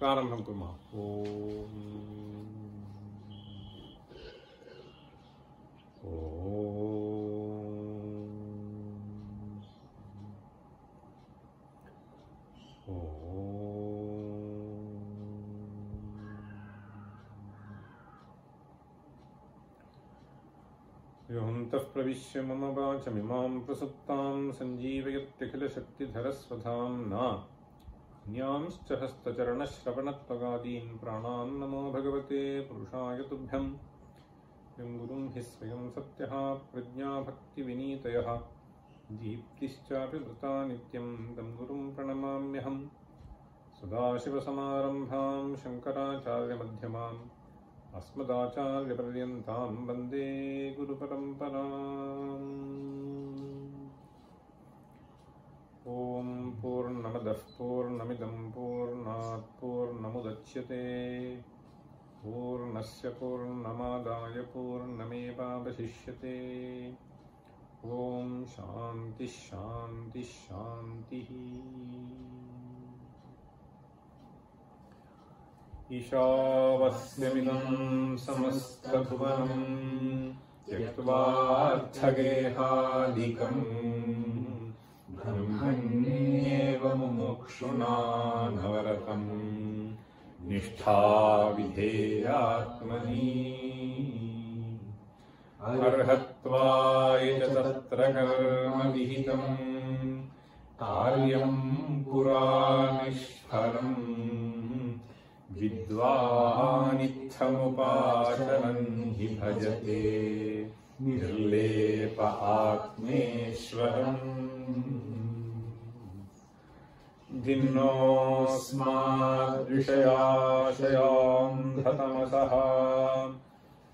प्रारम्भं कुर्मः। ॐ योऽन्तः प्रविश्य मम वाचमिमां प्रसुप्तां सञ्जीवयत्यखिलशक्तिधरस्वधाम्ना अन्यांश्च हस्तचरणश्रवणत्वगादीन् प्राणान् नमो भगवते पुरुषाय तुभ्यं। यं गुरुं हि स्वयं सत्यः प्रज्ञाभक्तिविनीतयः दीप्तिश्चापि वृता नित्यं तं गुरुं प्रणमाम्यहम्। सदाशिवसमारम्भां शङ्कराचार्यमध्यमाम् अस्मदाचार्यपर्यन्तां वन्दे गुरुपरम्पराम्। ॐ पूर्णमदः पूर्णमिदं पूर्णात् पूर्णमुदच्यते पूर्णस्य पूर्णमादाय पूर्णमेवावशिष्यते। ॐ शान्तिः शान्तिः शान्तिः। ईशावास्यमिदं समस्तभुवनं त्यक्त्वार्थगेहादिकं ब्रह्मण्येव मुमुक्षुणा नवरतं निष्ठा विधेयात्मनि अर्हत्वाय च तत्र कर्म विहितं कार्यं पुरा निष्फलम् विद्वानित्थमुपाचरन् हि भजते निर्लेप आत्मेश्वरम्। भिन्नोऽस्माद्विषयाशयान्धतमसः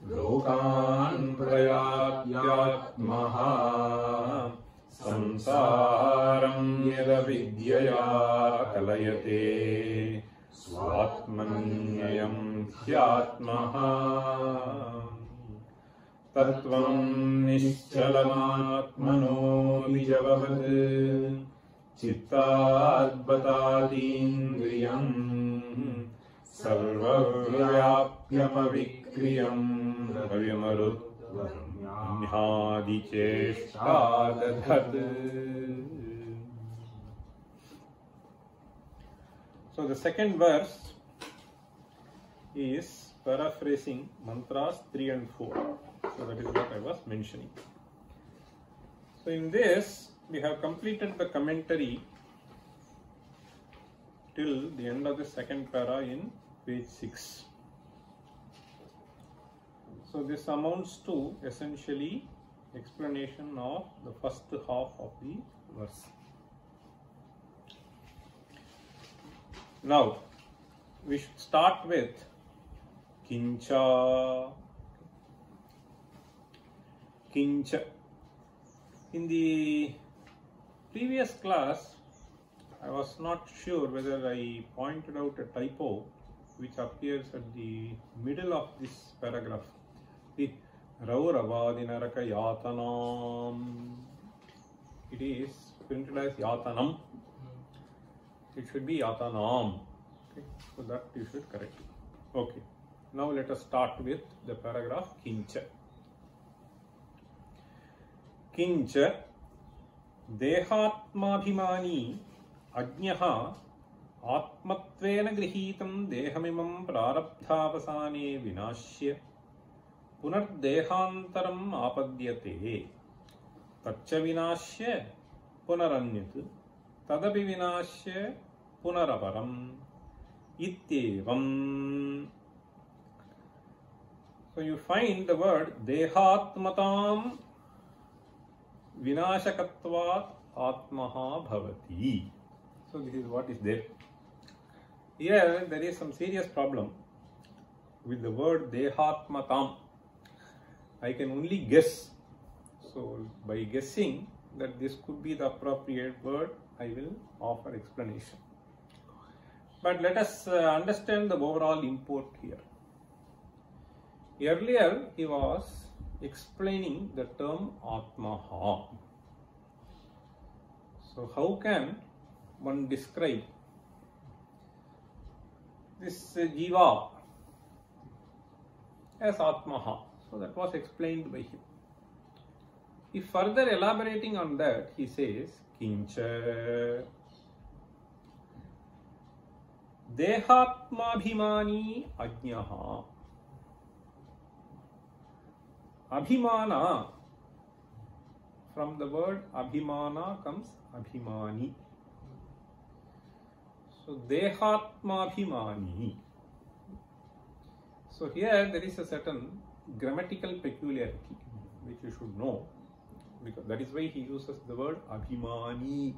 लोकान् प्रयात्यात्मः संसारं यदविद्यया कलयते स्वात्मन्ययं ह्यात्मः। तत्त्वं निश्चलमात्मनो निजववत् चित्ताद्बतातीन्द्रियं सर्वव्याप्यमविक्रियं रविमरुद्ब्रह्मादिचेष्टादधत्। So the second verse is paraphrasing mantras 3 and 4. So that is what I was mentioning. So in this we have completed the commentary till the end of the second para in page 6. So this amounts to essentially explanation of the first half of the verse. Now we should start with kincha. Kincha. In the previous class, I was not sure whether I pointed out a typo which appears at the middle of this paragraph. The Rauravadinaraka Yatanam. It is printed as Yatanam. It should be Yatanam. Okay, so that you should correct it. Okay. Now let us start with the paragraph Kincha. Kincha Dehatmabhimani Ajnaha Atmatvena Grihitam Dehamimam Prarabdhavasane Vinashya Punardehantaram Apadyate Tacha Vinashya Punaranyat Tadapi Vinashya Punaraparam Ityevam. So you find the word Dehatmatam Vinashakatvat Atmaha Bhavati. So this is what is there. Here there is some serious problem with the word Dehatmatam. I can only guess. So by guessing that this could be the appropriate word, I will offer explanation. But let us understand the overall import here. Earlier he was explaining the term Atmaha. So how can one describe this jiva as Atmaha. So that was explained by him. If further elaborating on that, he says, Kincha Dehatmabhimani Ajnaha. Abhimana, from the word Abhimana comes Abhimani. So Dehatmabhimani. So here there is a certain grammatical peculiarity which you should know, because that is why he uses the word Abhimani.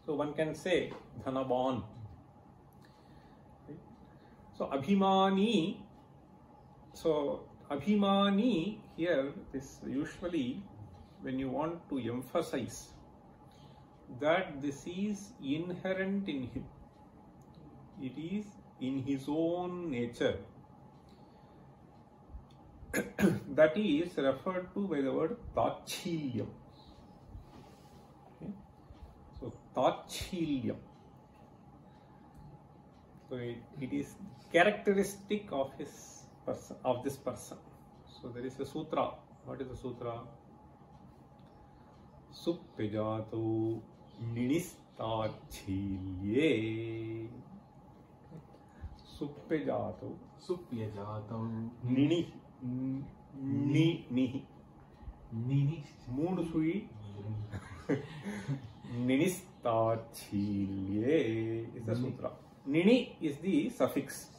So one can say Dhanavan. So Abhimani. So Abhimani here is usually when you want to emphasize that this is inherent in him. It is in his own nature. That is referred to by the word Tachilyam. Okay. So Tachilyam. So it is characteristic of his person, of this person. So there is a sutra. What is the sutra? Suppejato Ninistachilye. Suppejato. Suppejato. Nini. Nihi. Moonu sui. Ninistachilye is the sutra. Nini is the suffix.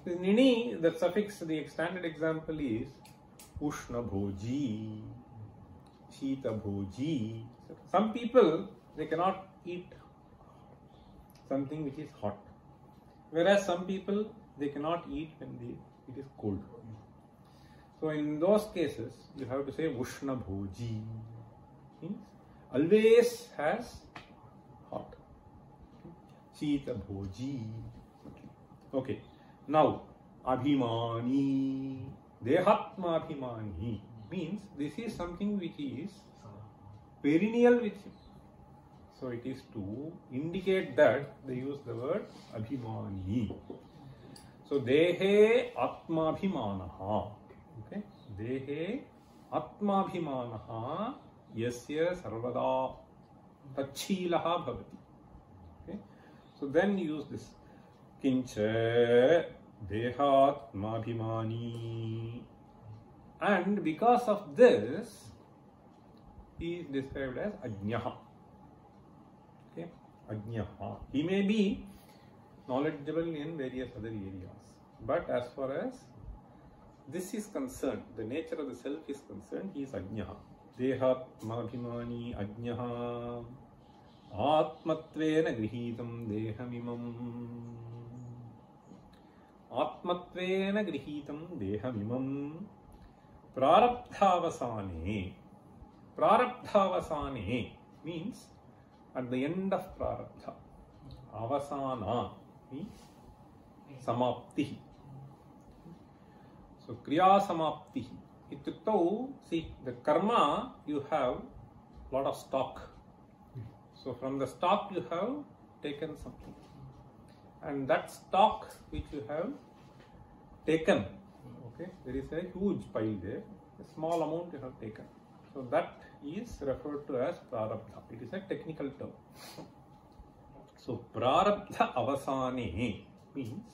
The Nini, the suffix, the standard example is Ushna Bhoji, Shita Bhoji. Some people, they cannot eat something which is hot. Whereas some people, they cannot eat when it is cold. So in those cases, you have to say Ushna Bhoji. Means always has hot. Shita Bhoji. Okay. Now, Abhimani, Dehatma Abhimani means this is something which is perennial with him. So it is to indicate that they use the word Abhimani. So Dehe Atmabhimanaha. Okay. Dehe Atmabhimanaha Yasya Sarvada Tachilaha Bhavati. Okay. So then use this. Kincha Dehatmabhimani. And because of this, he is described as Ajnaha. Okay, Ajnaha. He may be knowledgeable in various other areas, but as far as this is concerned, the nature of the self is concerned, he is Ajnaha. Dehatmabhimani Ajnaha Atmatvena Grihitam Dehamimam. Atmatvena Grihitam Dehamimam Prarabdhavasane. Prarabdhavasane means at the end of Prarabdha. Avasana means Samapti. So Kriya Samapti. Itukto, see, the karma you have lot of stock. So from the stock you have taken something. And that stock which you have taken, okay, there is a huge pile there, a small amount you have taken. So that is referred to as prarabdha. It is a technical term. So prarabdha avasane means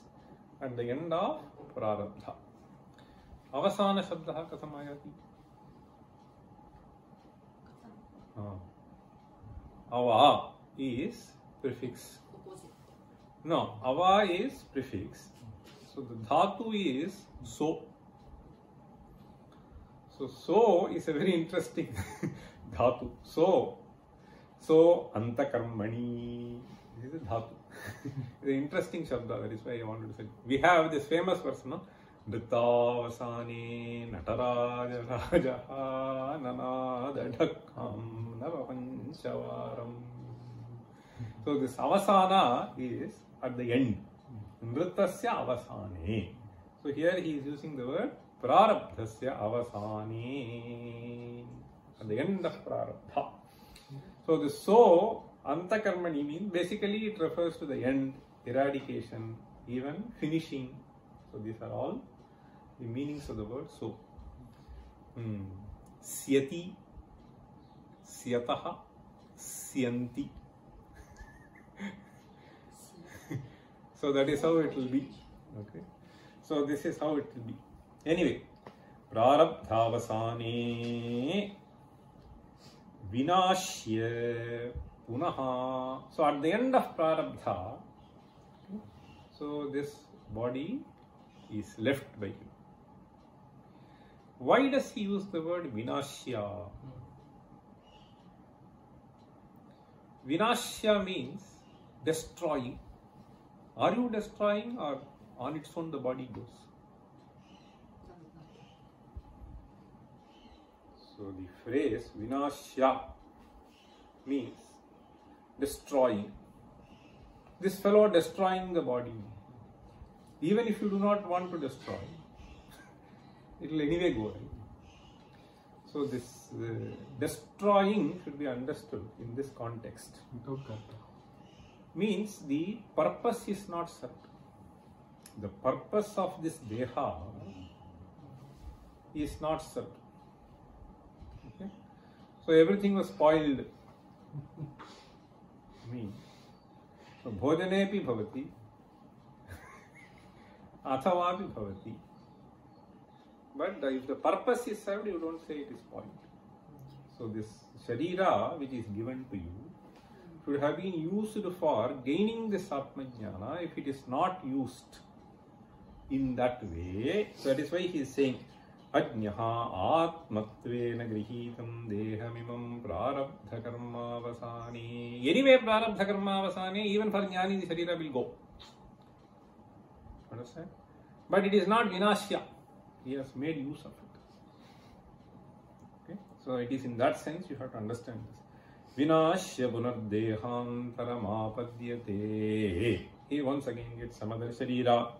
at the end of prarabdha. Avasana shabdaha katham ayati? Ava is prefix. No, ava is prefix. So the dhatu is so. So is a very interesting dhatu. So antakarmani. This is dhatu. It's an interesting shabda. That is why I wanted to say. We have this famous verse, no? Dritavasane nataraja rajaha nanadadhakam navapanchavaram. So this avasana is at the end. Nritasya avasane. So here he is using the word prarabdhasya avasane. At the end of prarabdha. So this so antakarmani means basically it refers to the end eradication, even finishing. So these are all the meanings of the word so. Syati, syataha, syanti. So that is how it will be. Okay. So this is how it will be. Anyway, prarabdhavasane vinashya punaha. So at the end of prarabdha, so this body is left by him. Why does he use the word vinashya? Vinashya means destroying. Are you destroying, or on its own the body goes? So the phrase vinashya means destroying. This fellow destroying the body. Even if you do not want to destroy, it will anyway go. Right? So this destroying should be understood in this context. Means the purpose is not certain. The purpose of this deha is not certain. Okay? So everything was spoiled. Means so bhojanepi bhavati, athavapi bhavati. But if the purpose is served, you don't say it is spoiled. So this sharira which is given to you should have been used for gaining this Atmajnana. If it is not used in that way, so that is why he is saying Ajnaha atmatvena grihitam dehamimam prarabdha karma vasane. Anyway, prarabdha karma vasane, even for jnani, the sharira will go. Understand? But it is not vinashya. He has made use of it. Okay? So it is in that sense you have to understand this. Vinashya punarddehantaramapadyate. He once again gets some other sharira.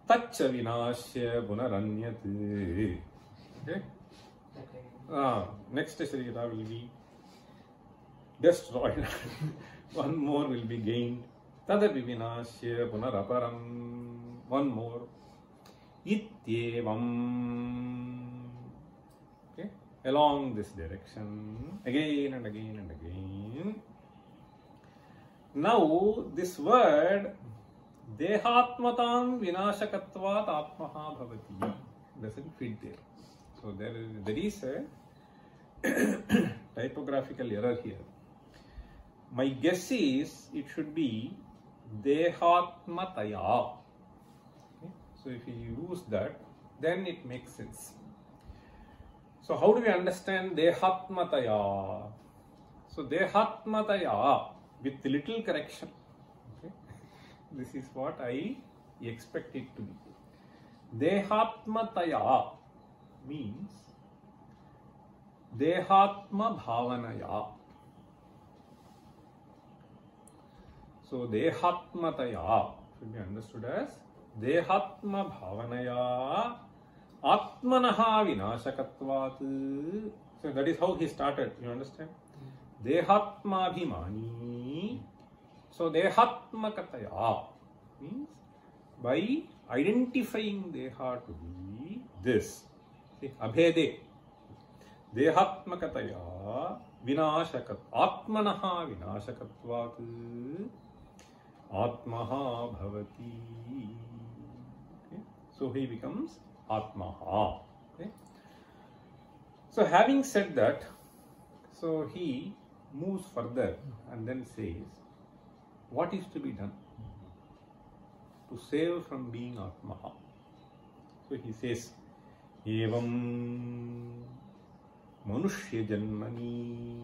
Tacha vinashya punaranyat. Okay? Next sharira will be destroyed. One more will be gained. Tadapi vinashya punaraparam. One more. Ityevam. Okay? Along this direction, again and again and again. Now, this word dehatmatam vinashakatvat atmaha bhavati doesn't fit there. So there is a typographical error here. My guess is it should be dehatmataya. Okay? So if you use that, then it makes sense. So how do we understand dehatmataya? So dehatmataya with little correction. Okay? This is what I expect it to be. Dehatmataya means dehatma bhavanaya. So dehatmataya should be understood as dehatma bhavanaya atmanaha vinashakatvat. So that is how he started. You understand? Dehatma bhimani. So dehatmakataya means by identifying deha to be this. See, abhede. Dehatmakataya vinashakat atmanaha vinashakatvat atmaha bhavati. Okay? So he becomes atmaha. Okay? So having said that, so he moves further and then says, what is to be done to save from being atmaha? So he says, evam manushya janmani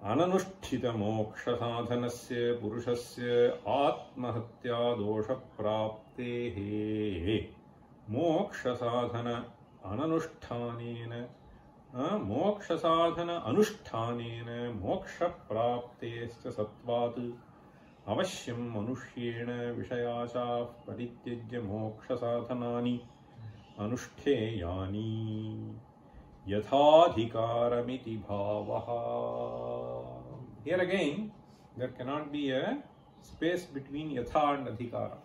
ananusthita moksha sadhanasya purushasya atmahatya dosha praptehe moksha sadhana ananushtanena moksha sadhana anushtanena moksha praptescha sattvat avashyam manushyena vishayasha parityajya moksha sadhanani anushtheyani yathadhikaramiti bhavaha. Here again There cannot be a space between yatha and adhikara.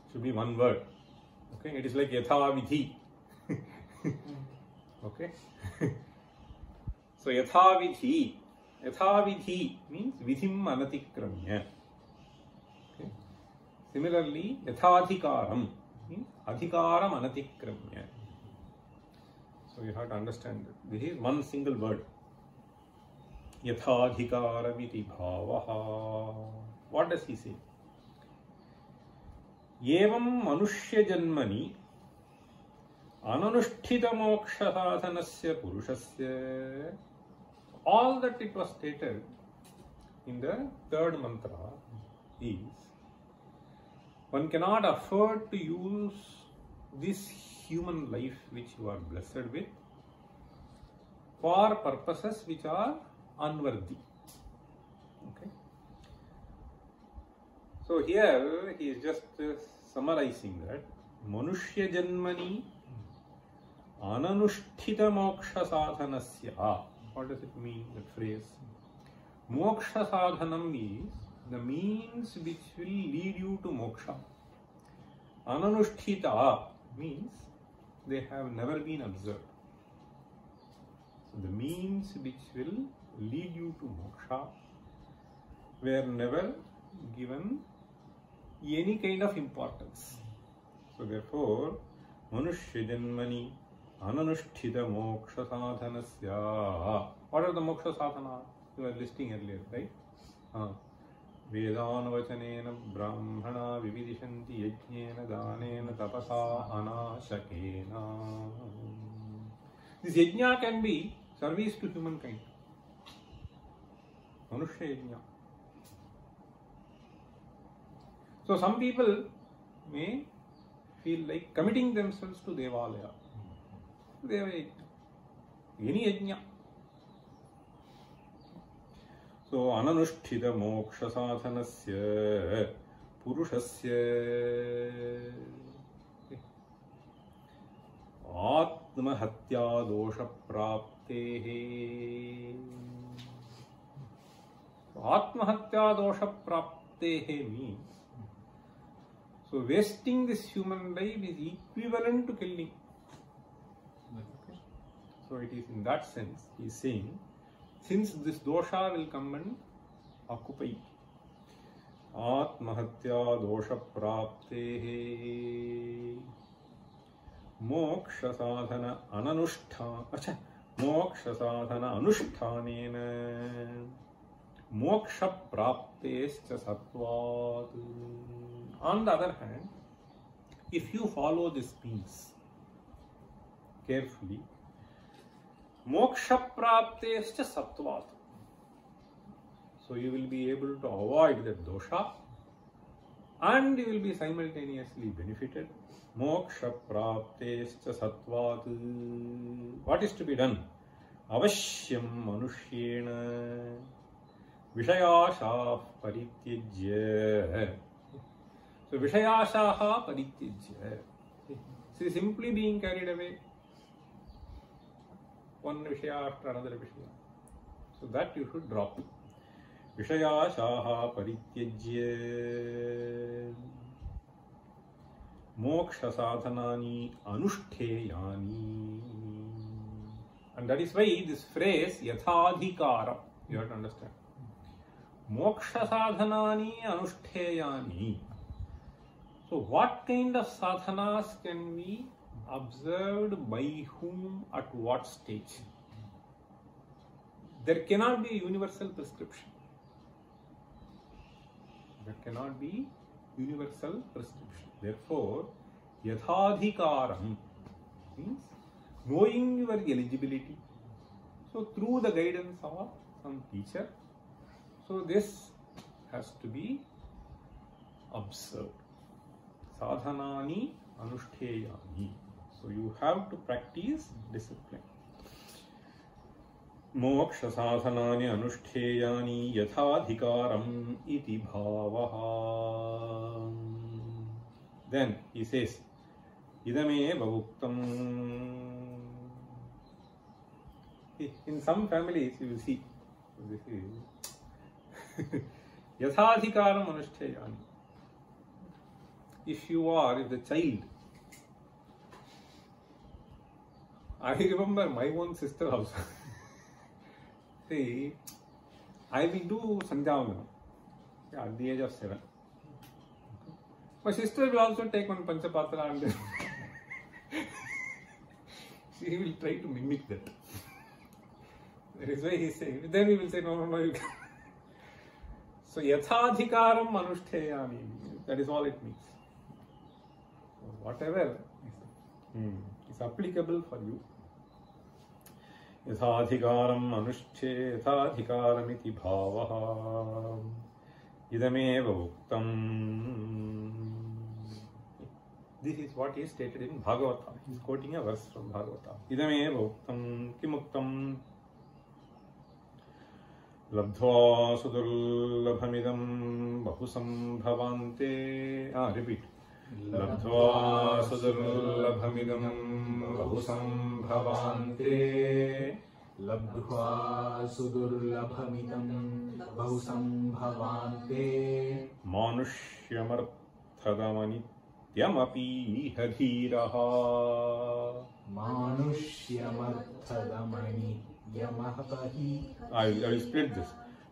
It should be one word. Okay, it is like yatha vidhi. Okay. So yatha vidhi. Yatha vidhi means vidhim anatikramya. Okay. Similarly, yathadhikaram means adhikaram anatikramya. So you have to understand that this is one single word. Yathadhikaramiti bhavaha. What does he say? Evam manushya janmani ananusthita moksha sadhanasya purushasya. All that it was stated in the third mantra is one cannot afford to use this human life which you are blessed with for purposes which are unworthy. Okay. So here he is just summarizing that manushya janmani ananusthita moksha sadhanasya. What does it mean, that phrase? Moksha sadhanam is the means which will lead you to moksha. Ananusthita means they have never been observed. So the means which will lead you to moksha were never given any kind of importance. So therefore, manushya janmani ananusthita moksha sadhanasya. What are the moksha sadhana? You were listing earlier, right? Vedan vachanena brahmana vividishanti yajnena danena tapasa anashakena. This yajna can be service to humankind. Manushya yajna. So some people may feel like committing themselves to Devalaya. Deva yajna. Any yajna. So ananusthita moksha sadhanasya purushasya atmahatya dosha praptehe. Atmahatya dosha praptehe means, so wasting this human life is equivalent to killing. Okay. So it is in that sense he is saying, since this dosha will come and occupy, atmahatya dosha praptehe moksha sadhana ananushtha moksha sadhana anushtthanena moksha praptescha sattvat. On the other hand, if you follow this means carefully, moksha praptescha sattvat, so you will be able to avoid that dosha and you will be simultaneously benefited. Moksha praptescha sattvat. What is to be done? Avashyam manushyena vishayasha parityajya. So vishayasha parityajya. See, simply being carried away one vishaya after another vishaya. So that you should drop. Vishayasha parityajya moksha sadhanani anushteyani. And that is why this phrase yathadhikara, you have to understand. Moksha sadhanani anushteyani. So what kind of sadhanas can be observed by whom at what stage? There cannot be a universal prescription. There cannot be universal prescription. Therefore, yathadhikaram means knowing your eligibility. So through the guidance of some teacher, so this has to be observed. Sadhanani anushteyani. So you have to practice discipline. Moksha sadhanani anushteyani yathadhikaram iti bhavaha. Then he says, idame bhavuktam. In some families you will see, this is Yathadhikaram anushteyami. If the child, I remember my own sister also. See, I will do Sandhyavandanam at the age of 7. My sister will also take one Panchapatra and she will try to mimic that. That is why he is saying. Then he will say, no, you can't. So, yathadhikaram anushteyami. That is all it means. So, whatever is applicable for you. Yathadhikaram anushte yathadhikaram iti bhavaha idameva uktam. This is what is stated in Bhagavata. He is quoting a verse from Bhagavata. Idameva uktam kimuktam labdhva sudurlabhamidam bahusambhavante. Repeat. Labdhva sudurlabhamidam bahusambhavante. Labdhva sudurlabhamidam bahusambhavante. Manushyamardhadamani Yamapi hadhiraha. Manushyamardhadamani yamapahi. I will split this.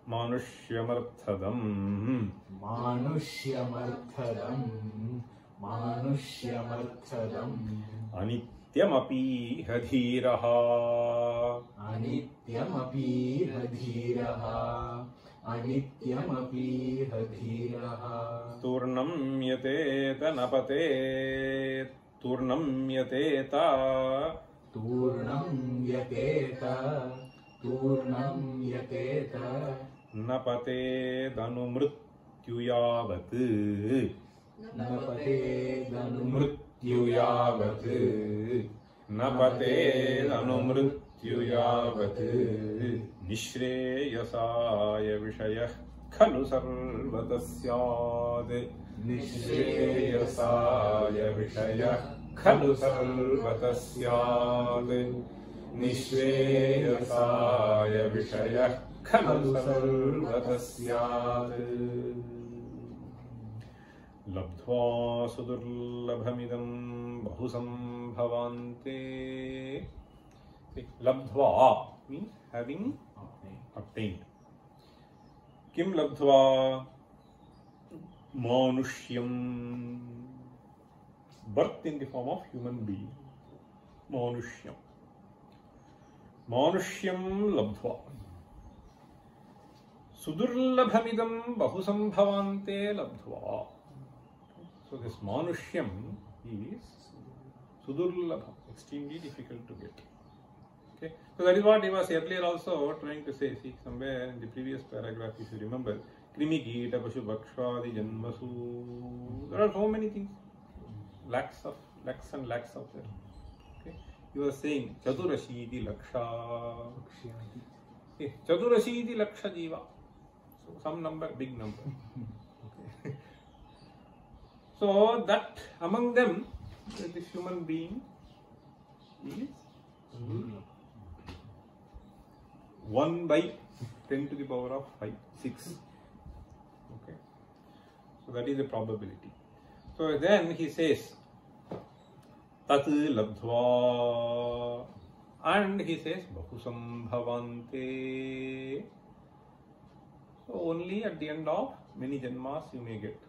Manushyamardhadam. Manushyamardhadam. Manushyamardhadam. Anityamapi hadhiraha. Anityamapi hadhiraha. Anityamapi hadhiraha. Turnam yateta napate. Turnam yateta. Turnam yateta. Turnam yateta. Napate danumrityayavat. Napate danumrityayavat. Napate danumrityayavat. Nishreyasaya vishayah khalu sarvatasyad. Nishreyasaya vishayah khalu sarvatasyad. Nishreyasaya vishayah khalu sarvatasyad. Labdhva sudurlabhamidam bahusambhavante. Labdhva means having obtained. Kim labdhva? Manushyam. Birth in the form of human being. Manushyam. Manushyam labdhva. Sudurlabhamidam bahusambhavante labdhva. So this Manushyam is Sudurlabham, extremely difficult to get. Okay, so that is what he was earlier also trying to say. See, somewhere in the previous paragraph, if you remember, Krimi Kita Pashu Bhakshadi Janmasu. There are so many things, lakhs and lakhs of them. Okay, he was saying Chaturashiti Laksha. Okay, Chaturashiti Laksha Jiva. So some number, big number. Okay. So that among them, this human being is 1 by 10 to the power of 6. Okay. So that is the probability. So then he says, Tat labdhva, and he says, Bahusambhavante. So only at the end of many janmas you may get.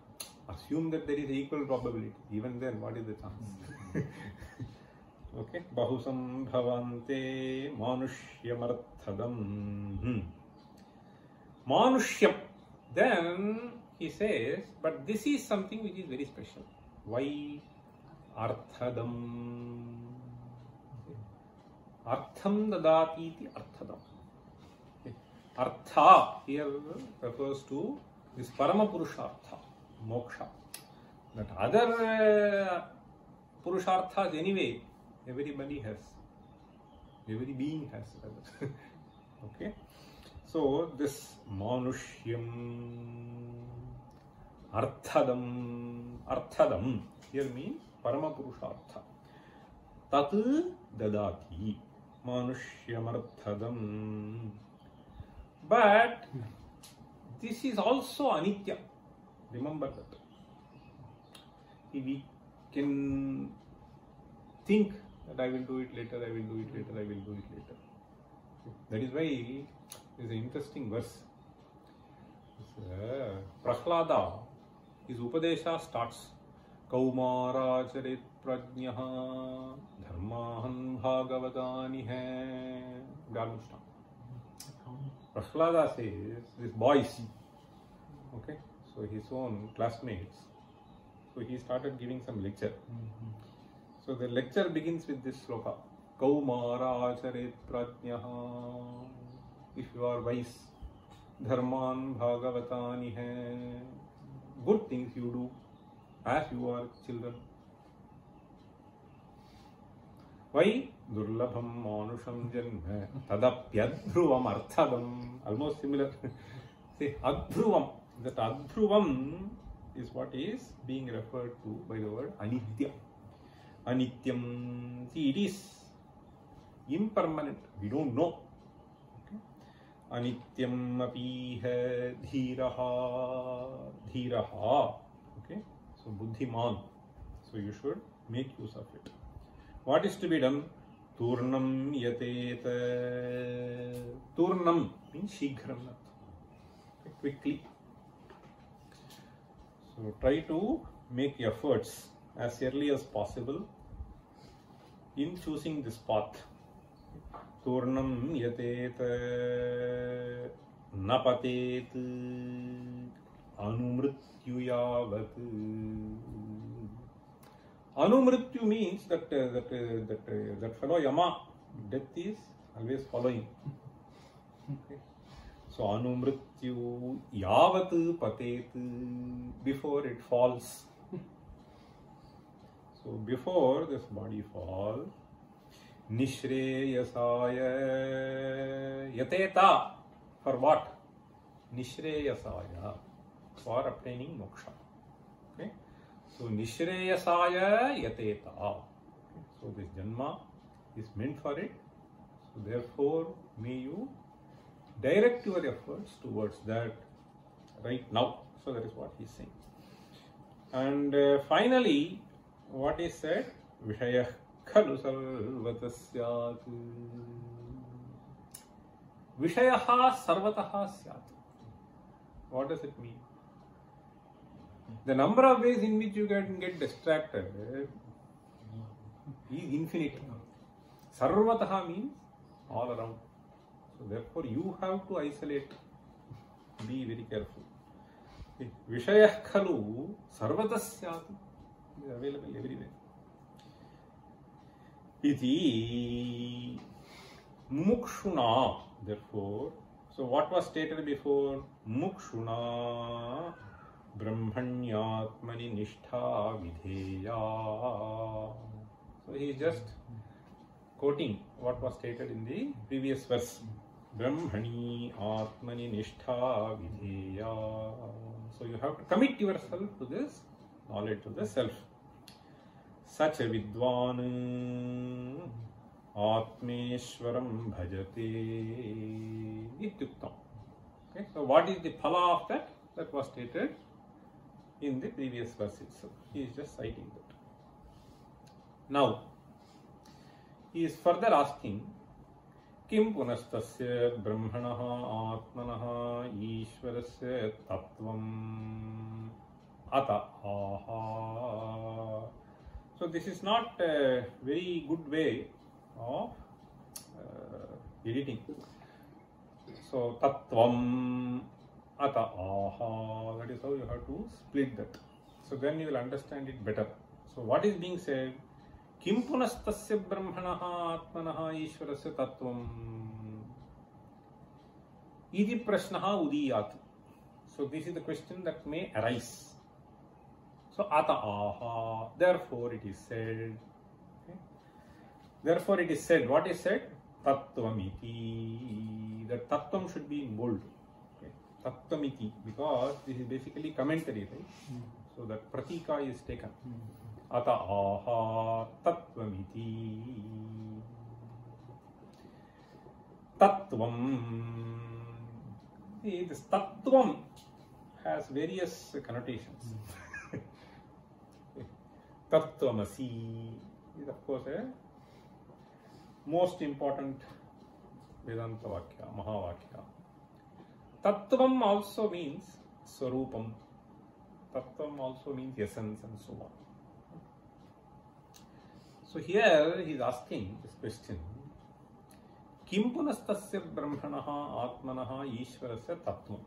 Assume that there is equal probability. Even then, what is the chance? Okay. Bahusambhavante manushyamardhadam. Manushyam. Then he says, but this is something which is very special. Why? Arthadam. Artham dadati iti arthadam. Okay. Artha here refers to this Paramapurushartha, moksha. That other Purusharthas anyway, everybody has. Every being has. Okay. So this Manushyam Arthadam here means Paramapurushartha. Tat dadati Manushyam Arthadam. But this is also anitya. Remember that. We can think that I will do it later, I will do it later, I will do it later. That is why there is an interesting verse. Prahlada, his Upadesha starts Kaumaracharit prajnaha dharmahan bhagavadani hai. Prahlada says, this boy, okay, so his own classmates, so he started giving some lecture. So the lecture begins with this sloka, Kaumara charit prajnaha, if you are wise, dharman bhagavatani hai, good things you do as you are children. Why? Durlabham manusham janma tadapyadhruvam arthadam. Almost similar. See, adhruvam. That adhruvam is what is being referred to by the word anitya. Anityam. See, it is impermanent. We don't know. Okay. Anityam apiha dhiraha. Dhiraha. Okay. So, buddhiman. So, you should make use of it. What is to be done? Turnam yateta. Turnam means shighram. Okay, quickly. So try to make efforts as early as possible in choosing this path. Turnam yateta napatet anumrityu yavat. Anumrityu means that fellow Yama, death is always following. Okay. So anumrityu yavat patet, before it falls. So before this body falls, nishreyasaya yateta. For what? Nishreyasaya, for obtaining moksha. Okay. So nishreyasaya yateta. So this janma is meant for it. So therefore, may you direct your efforts towards that right now. So that is what he is saying. And finally, what is said? Vishayah khalu sarvatasyat. Vishayaha sarvataha syat. What does it mean? The number of ways in which you can get distracted is infinite. Sarvataha means all around. So therefore you have to isolate. Be very careful. Vishayah khalu sarvatasyat is available everywhere. Iti mukshuna. Therefore, so what was stated before? Mukshuna brahmanyatmani nishtha vidheya. So he is just quoting what was stated in the previous verse. Brahmani atmani nishtha vidheya. So you have to commit yourself to this knowledge of the self. Such a vidwan atmeshwaram bhajate ityuktam. Okay, so what is the phala of that? That was stated in the previous verse itself. He is just citing that. Now, he is further asking, Kim punastasya brahmanaha atmanaha ishvarasya tattvam ata aha. So this is not a very good way of editing. So tattvam ata aha, that is how you have to split that. So then you will understand it better. So what is being said? Kim punastasya brahmanaha atmanaha ishvarasya tattvam iti prashnaha udiyat. So this is the question that may arise. So ata aha, therefore it is said. Okay. Therefore it is said. What is said? Tattvamiti. The tattvam should be in bold. Okay. Tattvamiti, because this is basically commentary, right? So that pratika is taken. Ata aha tattvamiti. Tattvam. See, this Tattvam has various connotations. Tattvamasi is of course a most important Vedanta Vakya, Mahavakya. Tattvam also means Swarupam. Tattvam also means essence and so on. So here he is asking this question. Kim punastasya brahmanaha atmanaha ishvarasya tattvam.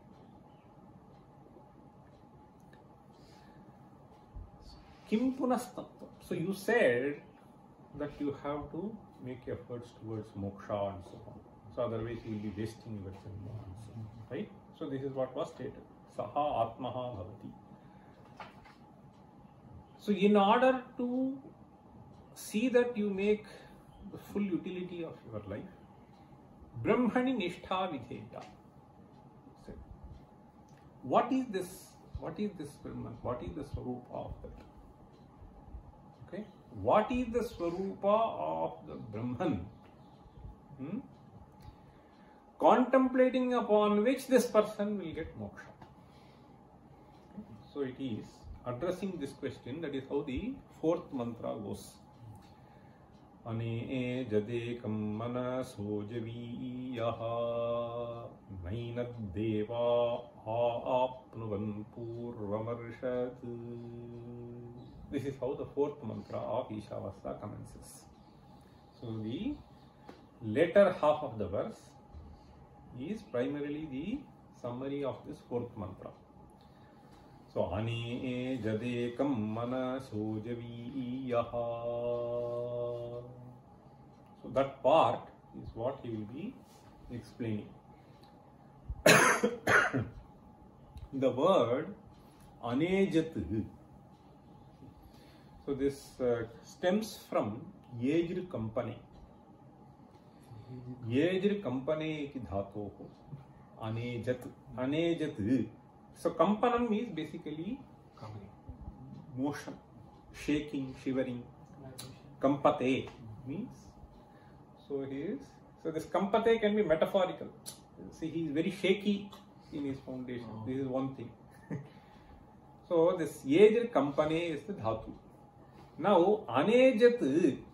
Kim punastattvam. So you said that you have to make efforts towards moksha and so on. So otherwise you will be wasting your janma and so on. Right? So this is what was stated. Saha atmaha bhavati. So in order to see that you make the full utility of your life, Brahmani nishtha vidheta. What is this? What is this Brahman? What is the Swarupa of that? Okay. What is the Swarupa of the Brahman? Contemplating upon which this person will get moksha. Okay. So it is addressing this question. That is how the fourth mantra goes. Ane jadekam manaso javiyaha nainad deva aapnuvan purvamarshad. This is how the fourth mantra of Ishavasya commences. So the later half of the verse is primarily the summary of this fourth mantra. So ane jadekam manaso javiyaha. So that part is what he will be explaining. The word anejat. So this stems from yejr company. Yejr company ki dhatu ho anejat. Anejat. So kampanam is basically motion, shaking, shivering. Kampate means. So this kampate can be metaphorical. See, he is very shaky in his foundation. This is one thing. So this yejr company is the dhatu. Now anejat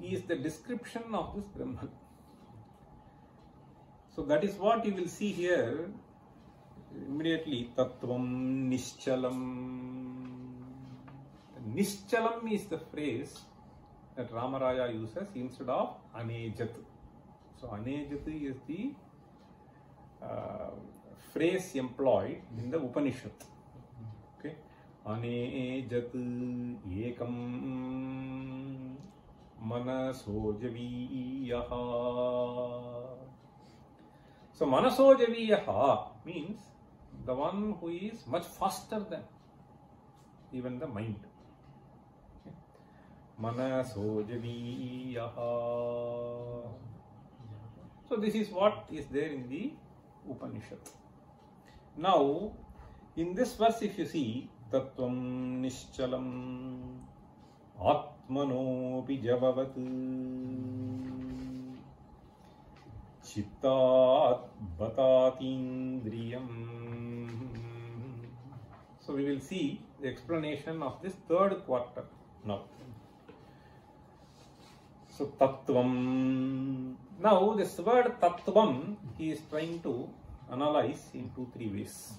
is the description of this Brahman. So that is what you will see here immediately. Tattvam nischalam. Nischalam is the phrase that Ramaraya uses instead of anejat. So anejat is the phrase employed in the Upanishad. Okay. Anejat ekam manaso javiyaha. So manaso javiyaha means the one who is much faster than even the mind. Okay. Manaso javiyaha. So this is what is there in the Upanishad. Now in this verse, if you see Tattvam nischalam atmanopi javavat chittat batatindriyam. So we will see the explanation of this third quarter now. So Tattvam. Now this word Tattvam he is trying to analyze in 2-3 ways.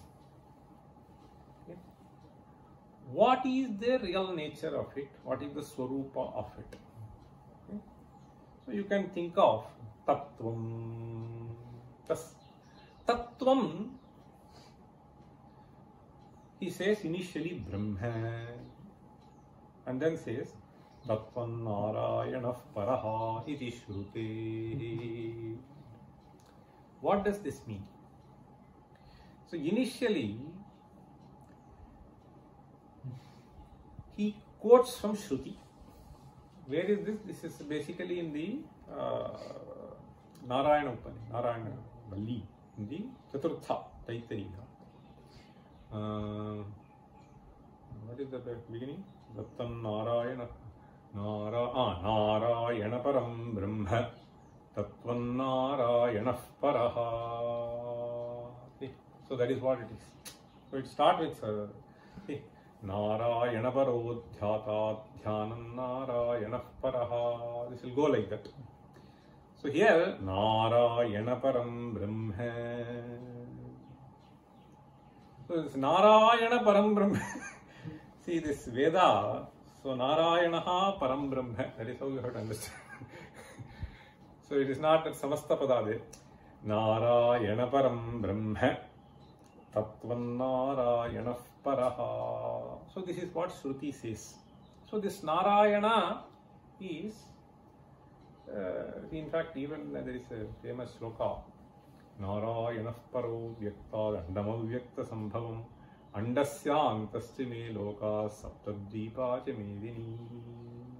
Okay. What is the real nature of it? What is the Swarupa of it? Okay. So you can think of Tattvam. Tattvam, he says initially Brahma and then says Tattvam Narayanah Paraha iti Shrute. What does this mean? So initially he quotes from Shruti. Where is this? This is basically in the Narayana Upanishad, Narayana Valli, in the Chaturtha Taittiriya. What is the beginning? Tattam Narayana Narayana Param Brahma Tattvam Narayanah Paraha. Okay. So So that is what it is. So it starts with Narayana paro dhyata dhyanam Narayana paraha. This will go like that. So here Narayana param brahma. So this Narayana param brahma. See this Veda. So Narayanaha param brahma. That is how you have to understand. So it is not that samasta padade. Narayana param brahma. Tattvam Narayana paraha. So this is what Shruti says. So this Narayana is, in fact, even there is a famous shloka. Narayana paro vyakta dandam vyakta sambhavam andasya antasya me loka saptadvipa cha medini.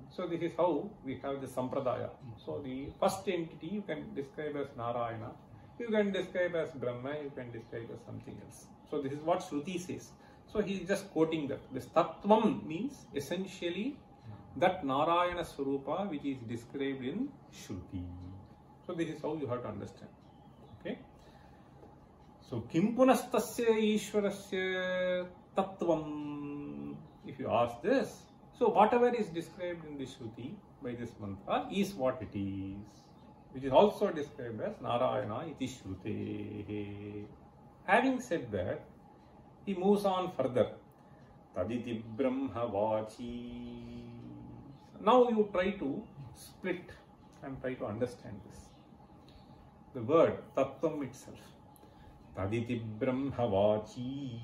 So this is how we have the sampradaya. So the first entity you can describe as Narayana. You can describe as Brahma, you can describe as something else. So this is what Shruti says. So he is just quoting that. This Tattvam means essentially that Narayana Swarupa which is described in Shruti. So this is how you have to understand. Okay. So Kim Punastasya Ishwarasya Tattvam. If you ask this, so whatever is described in the Shruti by this mantra is what it is, which is also described as Narayana iti Shrute. Having said that, he moves on further. Taditi Brahma Vachi. Now you try to split and try to understand this. The word Tattvam itself. Taditi Brahma Vachi.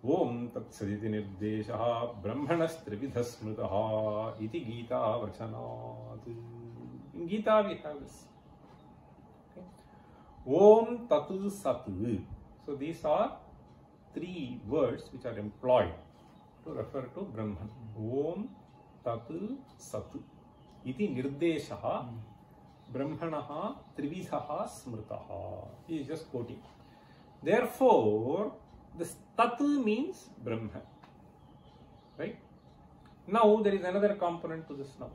Om Tatsaditi Nirdeshaha Brahmanas Trividha Smrutaha iti Gita Vachanat. In Gita we have this. Okay. Om Tatu Satu. So these are three words which are employed to refer to Brahman. Om Tatu Satu iti Nirdeshaha Brahmanaha Trividha Smrutaha. He is just quoting. Therefore, this Tatu means Brahma. Right? Now there is another component to this now.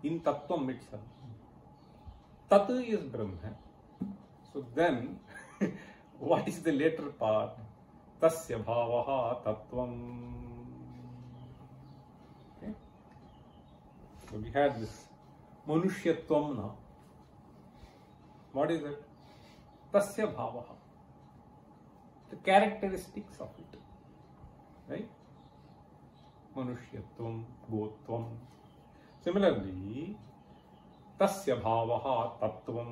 In Tattvam itself. Tatu is Brahma. So then, what is the later part? Tasya bhavaha Tattvam. Okay? So we had this Manushyatvam now. What is it? Tasya bhavaha. The characteristics of it. Right? Manushyatvam, Gotvam. Similarly, Tasya bhavaha Tattvam.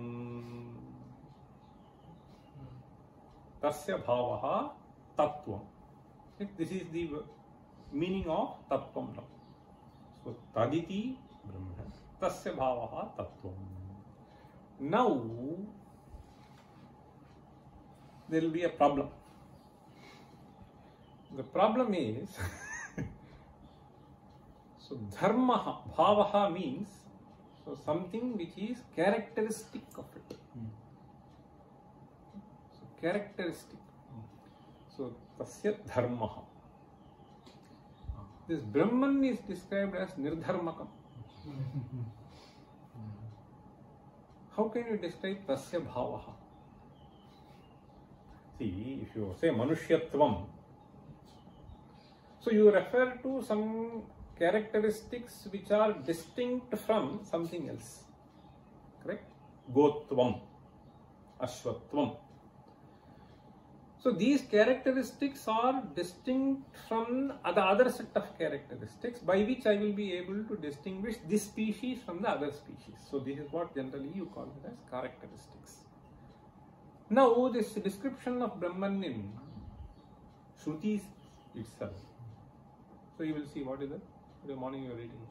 Tasya bhavaha Tattvam. This is the meaning of Tattvam now. So, Taditi Brahma. Tasya bhavaha Tattvam. Now, there will be a problem. The problem is, so dharma, bhavaha means so something which is characteristic of it. So characteristic. So tasya dharma. This Brahman is described as nirdharmakam. How can you describe tasya bhavaha? See, if you say Manushyatvam, so you refer to some characteristics which are distinct from something else. Correct? Gotvam, Ashwatvam. So these characteristics are distinct from the other set of characteristics by which I will be able to distinguish this species from the other species. So this is what generally you call it as characteristics. Now this description of Brahman in Shruti itself. So you will see what is it? Today morning you are reading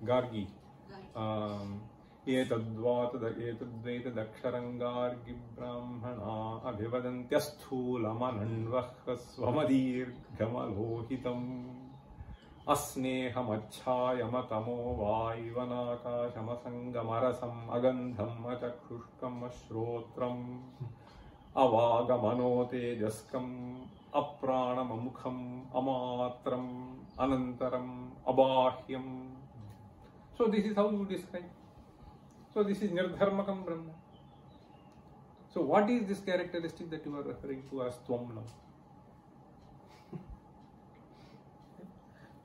Gargi. Etadvaita daksharangargi brahmana abhivadantyasthulamananvah swamadir gamalohitam asnehamachhayamatomo vaivanakashamasangamarasam agandham achakhushkam ashrotram avagamano tejaskam apranamamukham amatram anantaram abahyam. So this is how you describe. So this is nirdharmakam Brahma. So what is this characteristic that you are referring to as Tvam now?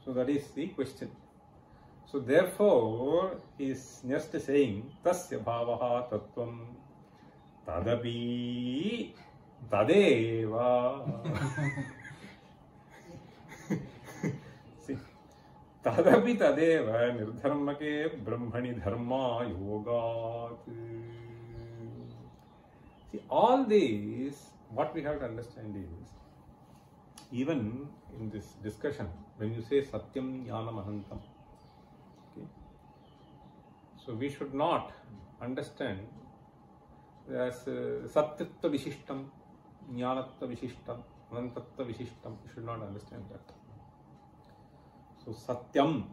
So that is the question. So therefore, he is just saying, Tasya bhavaha tattvam tadapi tadeva. See, tadapi tadeva nirdharmake brahmani dharma yogat. See, all these, what we have to understand is, even in this discussion, when you say Satyam Jnanam Anantam, okay, so we should not understand as Satyatva Vishishtam, Jnanatva Vishishtam, Anantatva Vishishtam. You should not understand that. So Satyam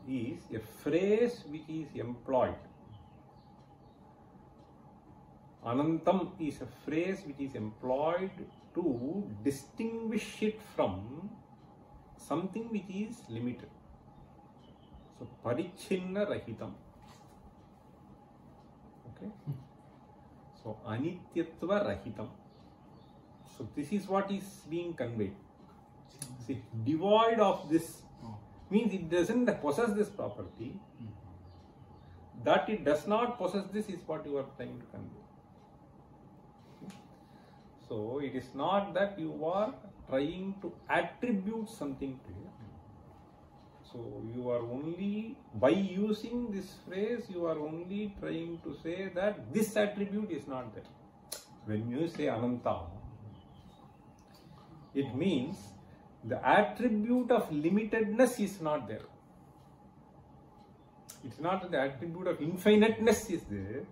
is a phrase which is employed. Anantam is a phrase which is employed to distinguish it from something which is limited. So parichinna rahitam. Okay. So anityatva rahitam. So this is what is being conveyed. See, devoid of this means it doesn't possess this property. That it does not possess this is what you are trying to convey. So it is not that you are trying to attribute something to it. So you are only, by using this phrase, you are only trying to say that this attribute is not there. When you say Ananta, it means the attribute of limitedness is not there. It's not that the attribute of infiniteness is there.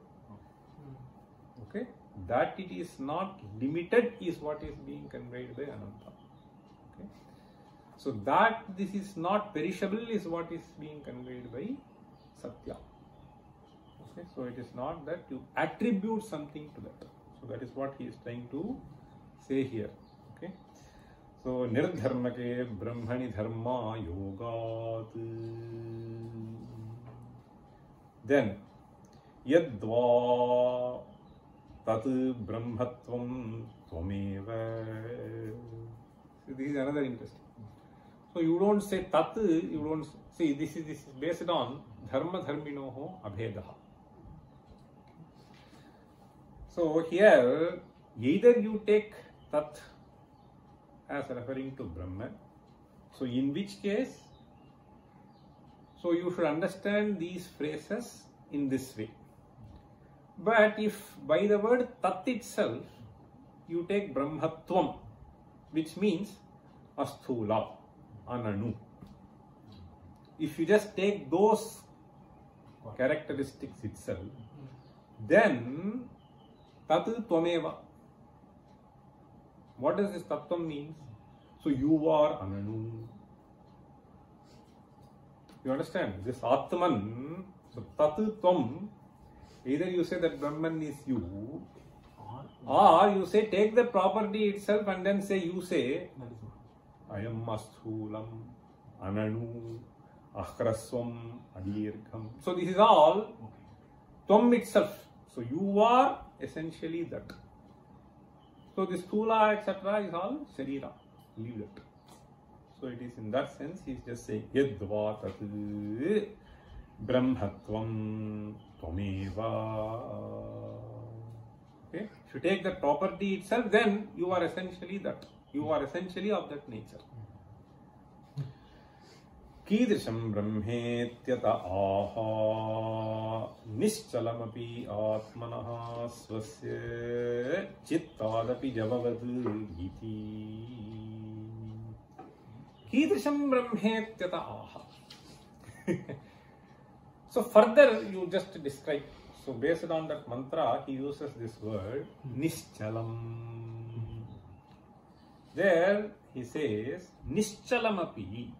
Okay? That it is not limited is what is being conveyed by Ananta. Okay? So that this is not perishable is what is being conveyed by Satya. Okay? So it is not that you attribute something to that. So that is what he is trying to say here. Okay? So nirdharmake brahmani dharma yogat. Then yadva tat brahmatvam tvameva. So this is another interesting. So you don't say tat, you don't see this is based on dharma dharminoho abhedaha. So here either you take tat as referring to Brahman. So in which case, so you should understand these phrases in this way. But if by the word tat itself you take brahmatvam, which means asthula, ananu. If you just take those characteristics itself, then tat tvameva. What does this tattvam means? So you are ananu. You understand? This Atman, so tat tvam, either you say that Brahman is you, or you say take the property itself and then say you say Ayam asthulam, ananu, ahraswam, adirgham. So this is all tvam itself. So you are essentially that. So this thula etc. is all sharira. Leave it. So it is in that sense he is just saying yadva tat brahmatvam tvameva. Okay. If you take that property itself, then you are essentially that. You are essentially of that nature. Kidrisham brahmetyata aha nischalamapi atmanaha swasya chittadapi javavat iti. Kidrisham brahmetyata aha. So further you just describe. So based on that mantra he uses this word nischalam. There he says nischalamapi.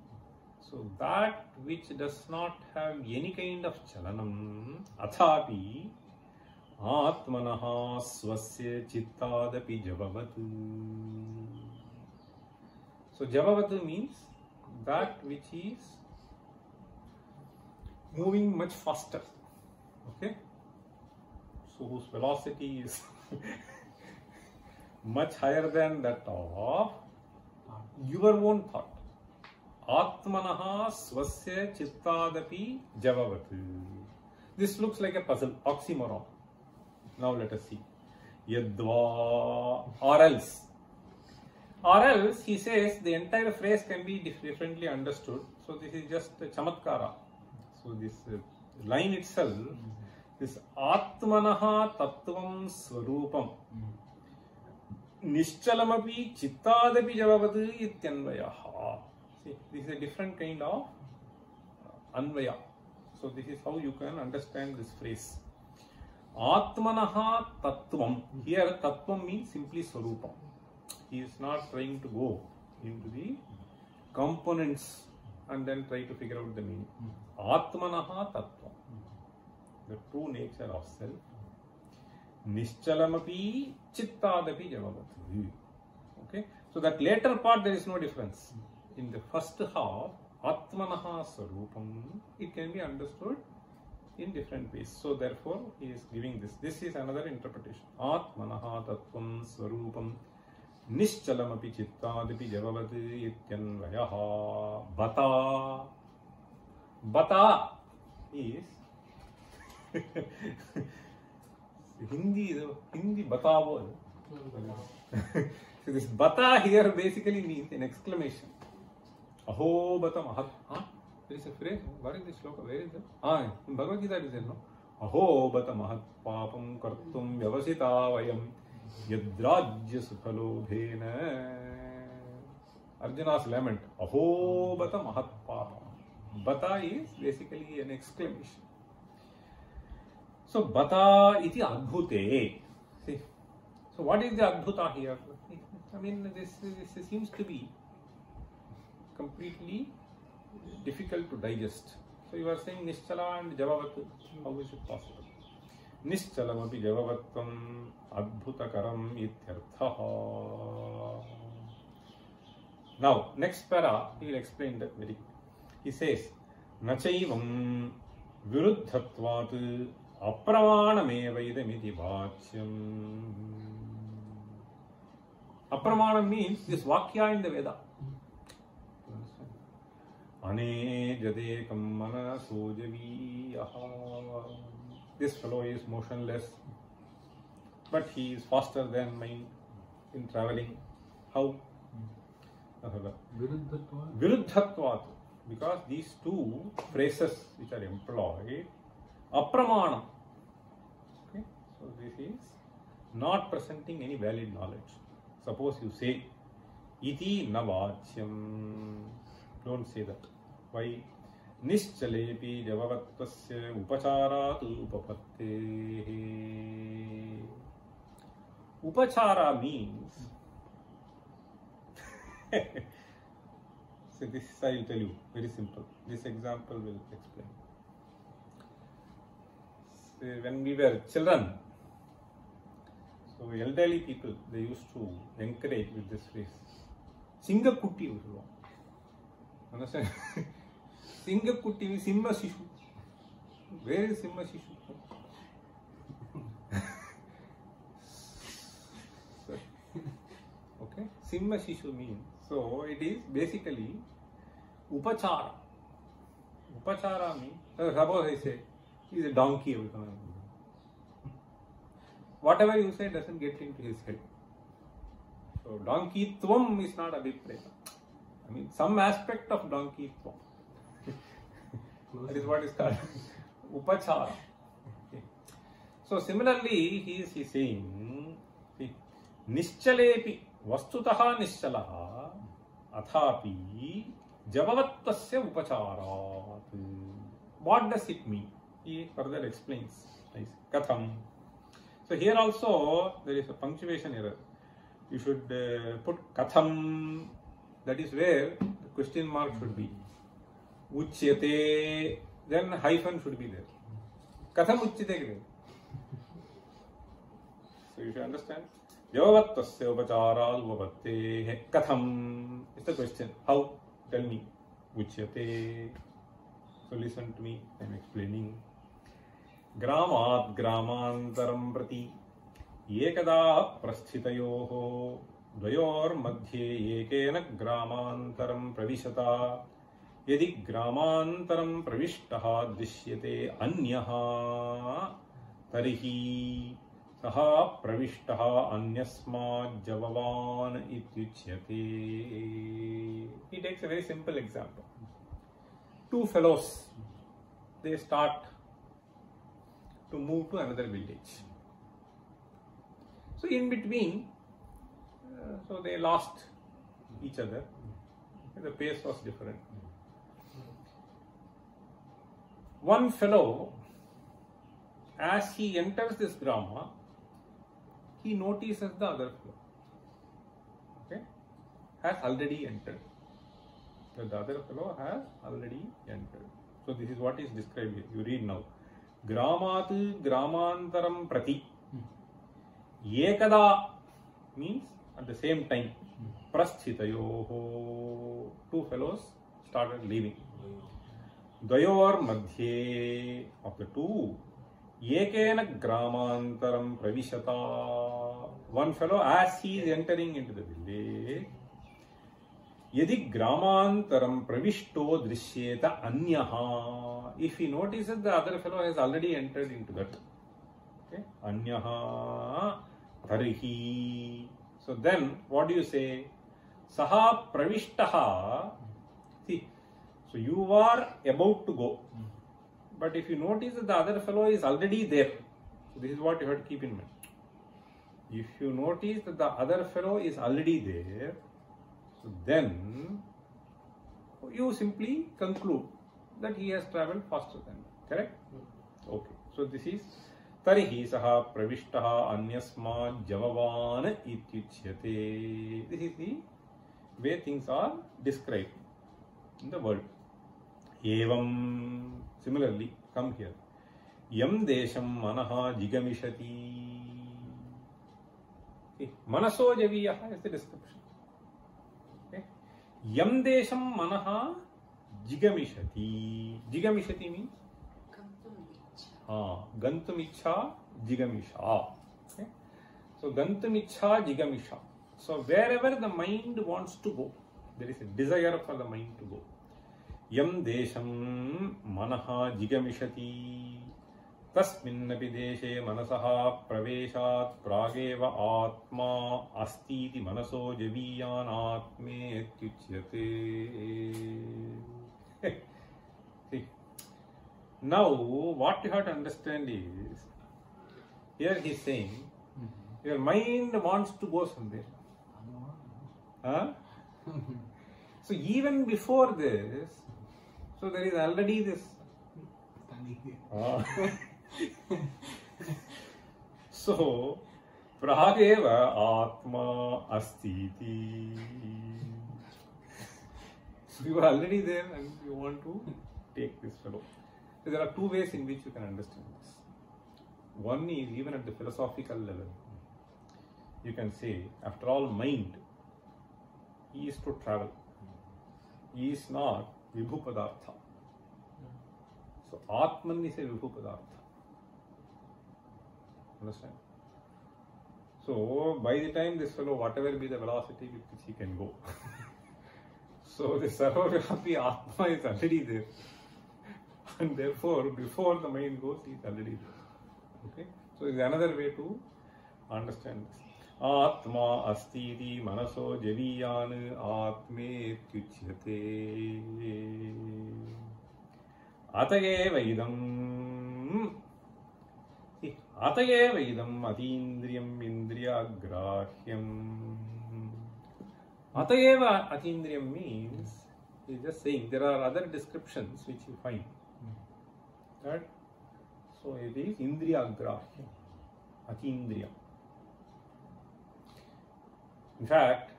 So that which does not have any kind of chalanam, athapi atmanaha swasya chittadapi javavat. So javavat means that which is moving much faster. Okay. So whose velocity is much higher than that of your own thought. Atmanaha swasya chittadapi javavat. This looks like a puzzle, oxymoron. Now let us see. Yadva, or else. Or else, he says, the entire phrase can be differently understood. So this is just a chamatkara. So this line itself, this Atmanaha tattvam swarupam nischalamapi chittadapi javavadu ityanvayaha. See, this is a different kind of anvaya. So this is how you can understand this phrase. Atmanaha tattvam. Here tattvam means simply swarupam. He is not trying to go into the components and then try to figure out the meaning. Atmanaha tattvam. The true nature of self. Nischalamapi chittadapi javavatu. Okay. So that later part there is no difference. In the first half, Atmanaha Swarupam, it can be understood in different ways. So therefore, he is giving this. This is another interpretation. Atmanaha Tattvam Swarupam Nischalamapi Chittadapi Javavati Ityanvayaha. Bata. Bata is Hindi bata word. So this bata here basically means an exclamation. Aho bata mahat. There is a phrase. What is this shloka? Where is it? In Bhagavad Gita it is there, no? Aho bata mahat papam kartum vyavasita vayam yadrajya sukhalobhena. Arjuna's lament. Aho bata mahat papam. Bata is basically an exclamation. So bata iti adbhute. See. So what is the adbhuta here? I mean, this seems to be completely difficult to digest. So you are saying Nischala and Javavat. How is it possible? Nischalam api Javavatvam adbhutakaram ityarthaha. Now, next para, he will explain that very. He says, Nachaivam viruddhatvat apramanameva idamiti vachyam. Apramanam means this vakya in the Veda. Ane jadekam manaso javiyaha. This fellow is motionless, but he is faster than mind in traveling. How? Viruddhatvat. Because these two phrases which are employed, apramanam. Okay? So this is not presenting any valid knowledge. Suppose you say, iti navachyam. Don't say that. Why? Nischalepi javavattasya upacharatu upapattehe. Upachara means so this I will tell you, very simple. This example will explain. So when we were children, so elderly people, they used to encourage with this phrase. Singakutti. Understand? Singakutti means Simha Shishu. Where is Simha Shishu? Okay, Simha Shishu means, so it is basically upachara. Upachara means, suppose I say, he is a donkey. Whatever you say doesn't get into his head. So donkey tvam is not abhipraya. I mean, some aspect of donkey tvam. That is what is called upachara. Okay. So similarly, he is saying, nischalepi vastutaha nischalaha athapi javavattasya upacharat. What does it mean? He further explains. Katham. So here also there is a punctuation error. You should put katham. That is where the question mark should be. Uchyate, then hyphen should be there. Katham uchyate. So you should understand. Javavattasya upachara upapattehe. Katham is the question. How? Tell me. Uchyate. So listen to me. I am explaining. Gramat gramantaram prati एकदा प्रस्थितयोः द्वयोर्मध्ये एकेन ग्रामान्तरं प्रविशता यदि ग्रामान्तरं प्रविष्टः दृश्यते अन्यः तर्हि सः प्रविष्टः अन्यस्मात् जववान् इत्युच्यते. He takes a very simple example. Two fellows, they start to move to another village. So in between, so they lost each other. The pace was different. One fellow, as he enters this grama, he notices the other fellow, okay, has already entered. So the other fellow has already entered. So this is what is described here. You read now. Gramat gramantaram prati. Ekada means at the same time. Prasthitayoho. Two fellows started leaving. Dvayor madhye, of the two, ekena gramantaram pravishata. One fellow, as he is entering into the village, yadi gramantaram pravishto drishyeta anyaha. If he notices the other fellow has already entered into that, okay, anyaha tarhi. So then, what do you say? Saha pravishtaha. See, so you are about to go, but if you notice that the other fellow is already there, so this is what you have to keep in mind. If you notice that the other fellow is already there, so then you simply conclude that he has travelled faster than you. Correct? Okay. So this is Tarihi saha pravishtaha anyasmat javavan ityuchyate. This is the way things are described in the world. Evam, similarly, come here. Yam desham manaha jigamishati. Okay. Manaso javiyaha is the description. Okay. Yam desham manaha jigamishati. Jigamishati means? Gantum ichha jigamisha. Okay. So gantum ichha jigamisha. So wherever the mind wants to go, there is a desire for the mind to go. Yam desham manaha jigamishati. Tasminnapi deshe manasaha praveshat prageva atma astiti manaso javiyan atme etyuchyate. See. Now, what you have to understand is, here he is saying, your mind wants to go somewhere. Huh? So even before this, so there is already this. So, prageva atma astiti. So you are already there and you want to take this fellow. So there are two ways in which you can understand this. One is even at the philosophical level. You can say, after all, mind is to travel. He is not vibhu padartha. So Atman is a vibhu padartha. Understand? So by the time this fellow, whatever be the velocity with which he can go, so the sarvavyapi Atma is already there. And therefore, before the mind goes, he is already there. Okay? So there is another way to understand this. Atma astiti manaso javiyan atme tyuchyate. Atayeva idam. See, atayeva idam atindriyam indriyagrahyam. Atayeva atindriyam means, he is just saying, there are other descriptions which you find. Right? So it is indriyagrahyam, atindriyam. In fact,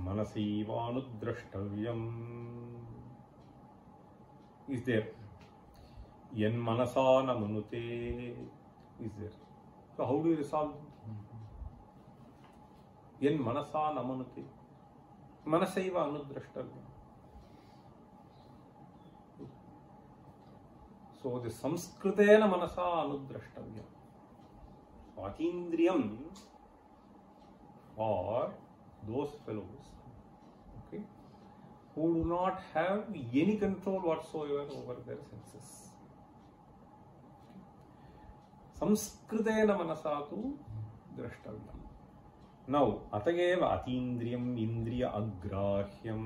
manasaivanudrashtavyam is there. Yan manasa namanute is there. So how do you resolve? Yan manasa namanute. Manasaiva anudrashtavyam. So the samskritena manasa anudrashtavyam. Atindriyam are those fellows, okay, who do not have any control whatsoever over their senses. Samskritena manasa tu drashtavyam. Now, atageva atindriyam indriya agrahyam.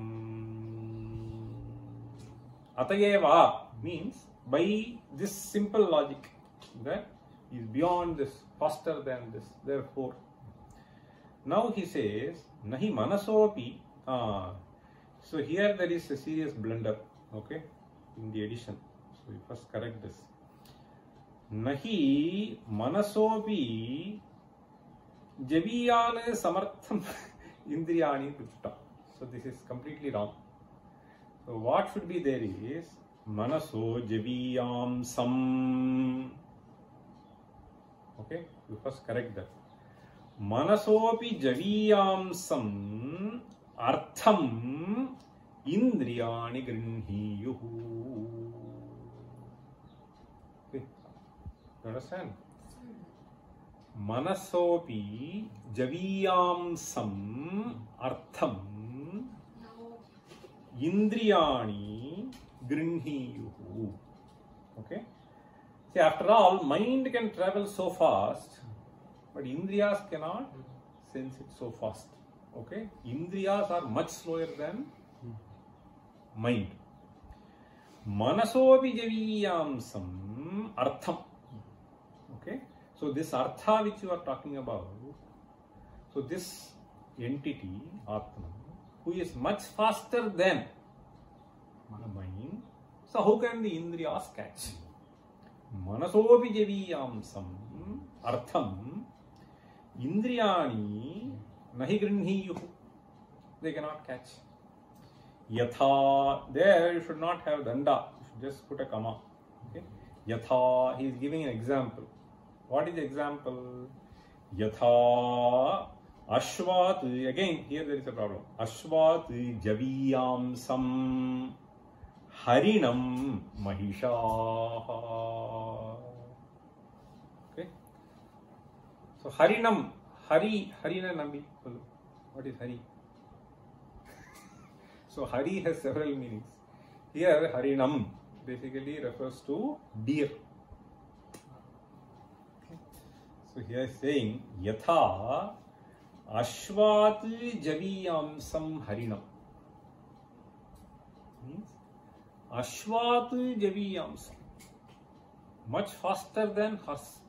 Atageva means by this simple logic that is beyond this, faster than this. Therefore, now he says, nahi manasopi. So here there is a serious blunder, okay, in the addition. So we first correct this. Nahi manasopi javiyane samartham indriyani dutta. So this is completely wrong. So what should be there is manaso javiyam sam. Okay, you first correct that. Manasopi javiyam sam artham indriyani grinhiyuhu. Okay, you understand? Manasopi javiyam sam artham indriyani grinhiyuhu. Okay. See, after all, mind can travel so fast, but indriyas cannot sense it so fast. Okay. Indriyas are much slower than mind. Manasopi javiyam sam artham. Okay. So this artha which you are talking about, so this entity, Atman, who is much faster than the mind, so how can the indriyas catch? Manasopi javiyam sam artham indriyani nahi grinhiyuhu. They cannot catch. Yatha, there you should not have danda, you should just put a comma. Okay? Yatha, he is giving an example. What is the example? Yatha ashvat, again here there is a problem. Ashvat javiyam sam harinam mahishaha. Okay. So harinam, harina nambi. What is hari? So hari has several meanings. Here harinam basically refers to deer. So here is saying yatha ashvat javiyam sam harinam. Means ashvat javiyam sam, much faster than horse.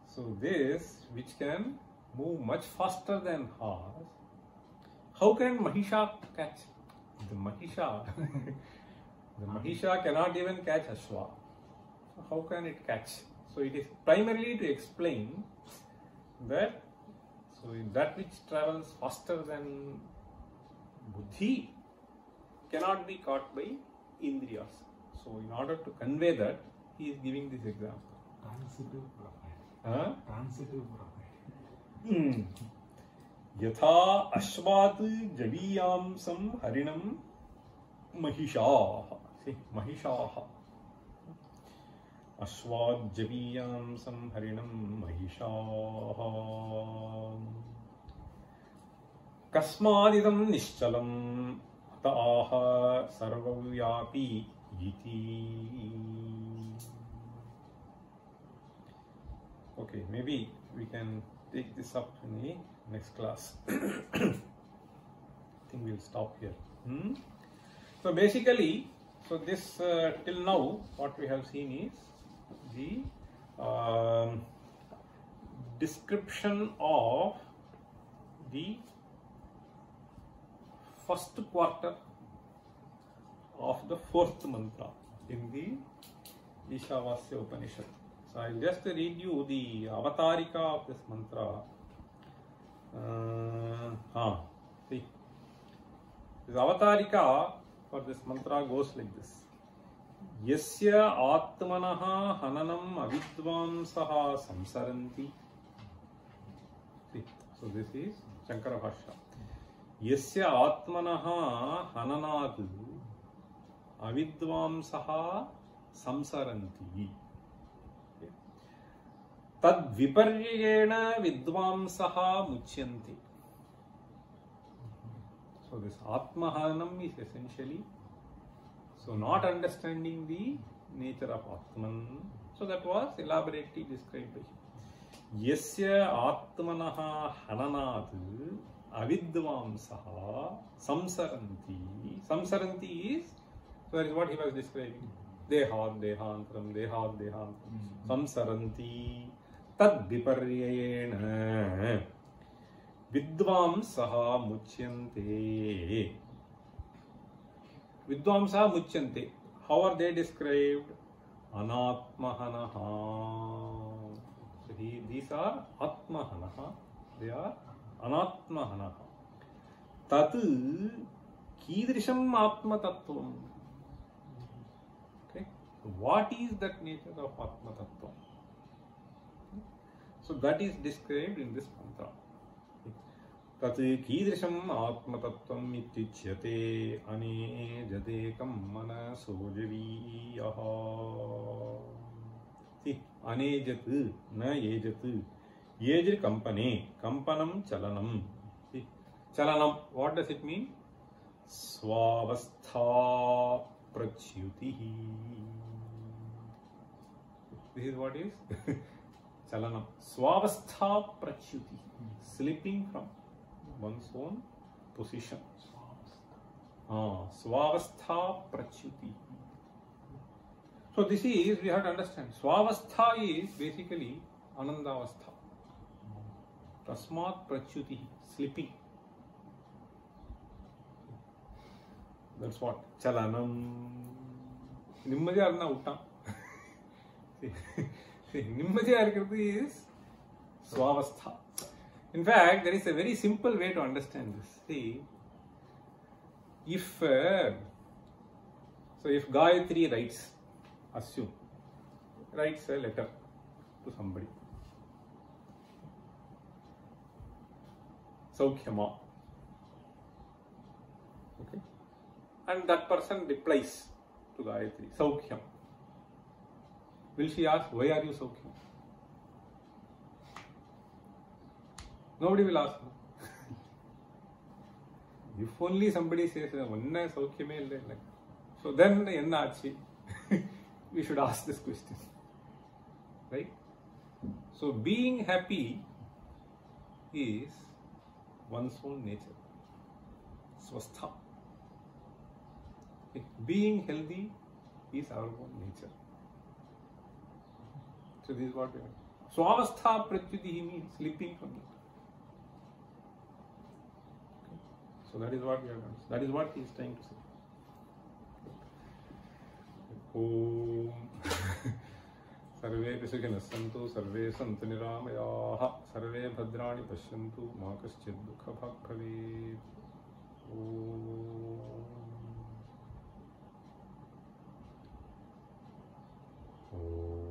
So this which can move much faster than horse, how can mahisha catch? The mahisha cannot even catch ashwa. How can it catch? So it is primarily to explain that, so that which travels faster than buddhi cannot be caught by indriyas. So in order to convey that, he is giving this example. Transitive prophet. Huh? Transitive prophet. Yatha ashvat javiyam sam harinam mahishaha. See, mahishaha. Ashvat javiyam sam harinam mahishaha. Kasmadidam nishchalam ataha sarvavyapi iti. Okay, maybe we can take this up in the next class. I think we'll stop here. So basically, so this till now what we have seen is the description of the first quarter of the fourth mantra in the Ishavasya Upanishad. So I will just read you the avatarika of this mantra. See, this avatarika for this mantra goes like this. Yasya atmanaha hananam avidvamsaha samsaranti. See, so this is Shankara Bhashya. Yasya atmanaha hananat avidvamsaha samsaranti. Okay. तद विपर्ययेण विद्वांसः मुच्यन्ते. So this Atmahanam is essentially not understanding the nature of Atman. So that was elaborately described by him. Yasya Atmanaha Hananat Avidvamsaha Samsaranti. Samsaranti is, so that is what he was describing. Dehat Dehantaram, Dehat Dehantaram. Samsaranti Tad Viparyayena Vidvamsaha Muchyante. Vidvamsaha Muchyante. How are they described? Anatmahanaha. So these are Atmahanaha. They are Anatmahanaha. Tat Kidrisham Atma Tattvam. Okay. What is that nature of Atma Tattvam? So that is described in this mantra. तत् कीदृशम् आत्मतत्त्वम् इत्युच्यते अनेजदेकं मनसो जवीयः. अनेजत् न एजत्. As कंपने, कंपनम चलनम. Chalanam, what does it mean? Swavastha pracyutihi. This is what is Chalanam. Swavastha pracyutihi. Slipping from one's own position. Swavastha pracyuti. So this is, we have to understand, Swavastha is basically Anandavastha. Tasmat pracyuti, slipping. That's what Chalanam. Nimmadya arna utta. See, Nimmadya arkriti is Swavastha. In fact, there is a very simple way to understand this. See, if Gayatri writes, assume, writes a letter to somebody, Saukhyama, okay, and that person replies to Gayatri, Saukhyam. Will she ask, why are you Saukhyam? Nobody will ask. If only somebody says, "Vanna Saukhyame illa," so then enna aachi? We should ask this question, right? So being happy is one's own nature, swastha. Being healthy is our own nature. So this is what we are. Swavastha pracyuti means slipping from it. So that is what we have done. That is what he is trying to say. Om Sarve Pisukina Santu Sarve Santu Niramayaha Sarve Bhadrani Pashyantu Ma Kaschid Dukha Bhag Bhavet. Om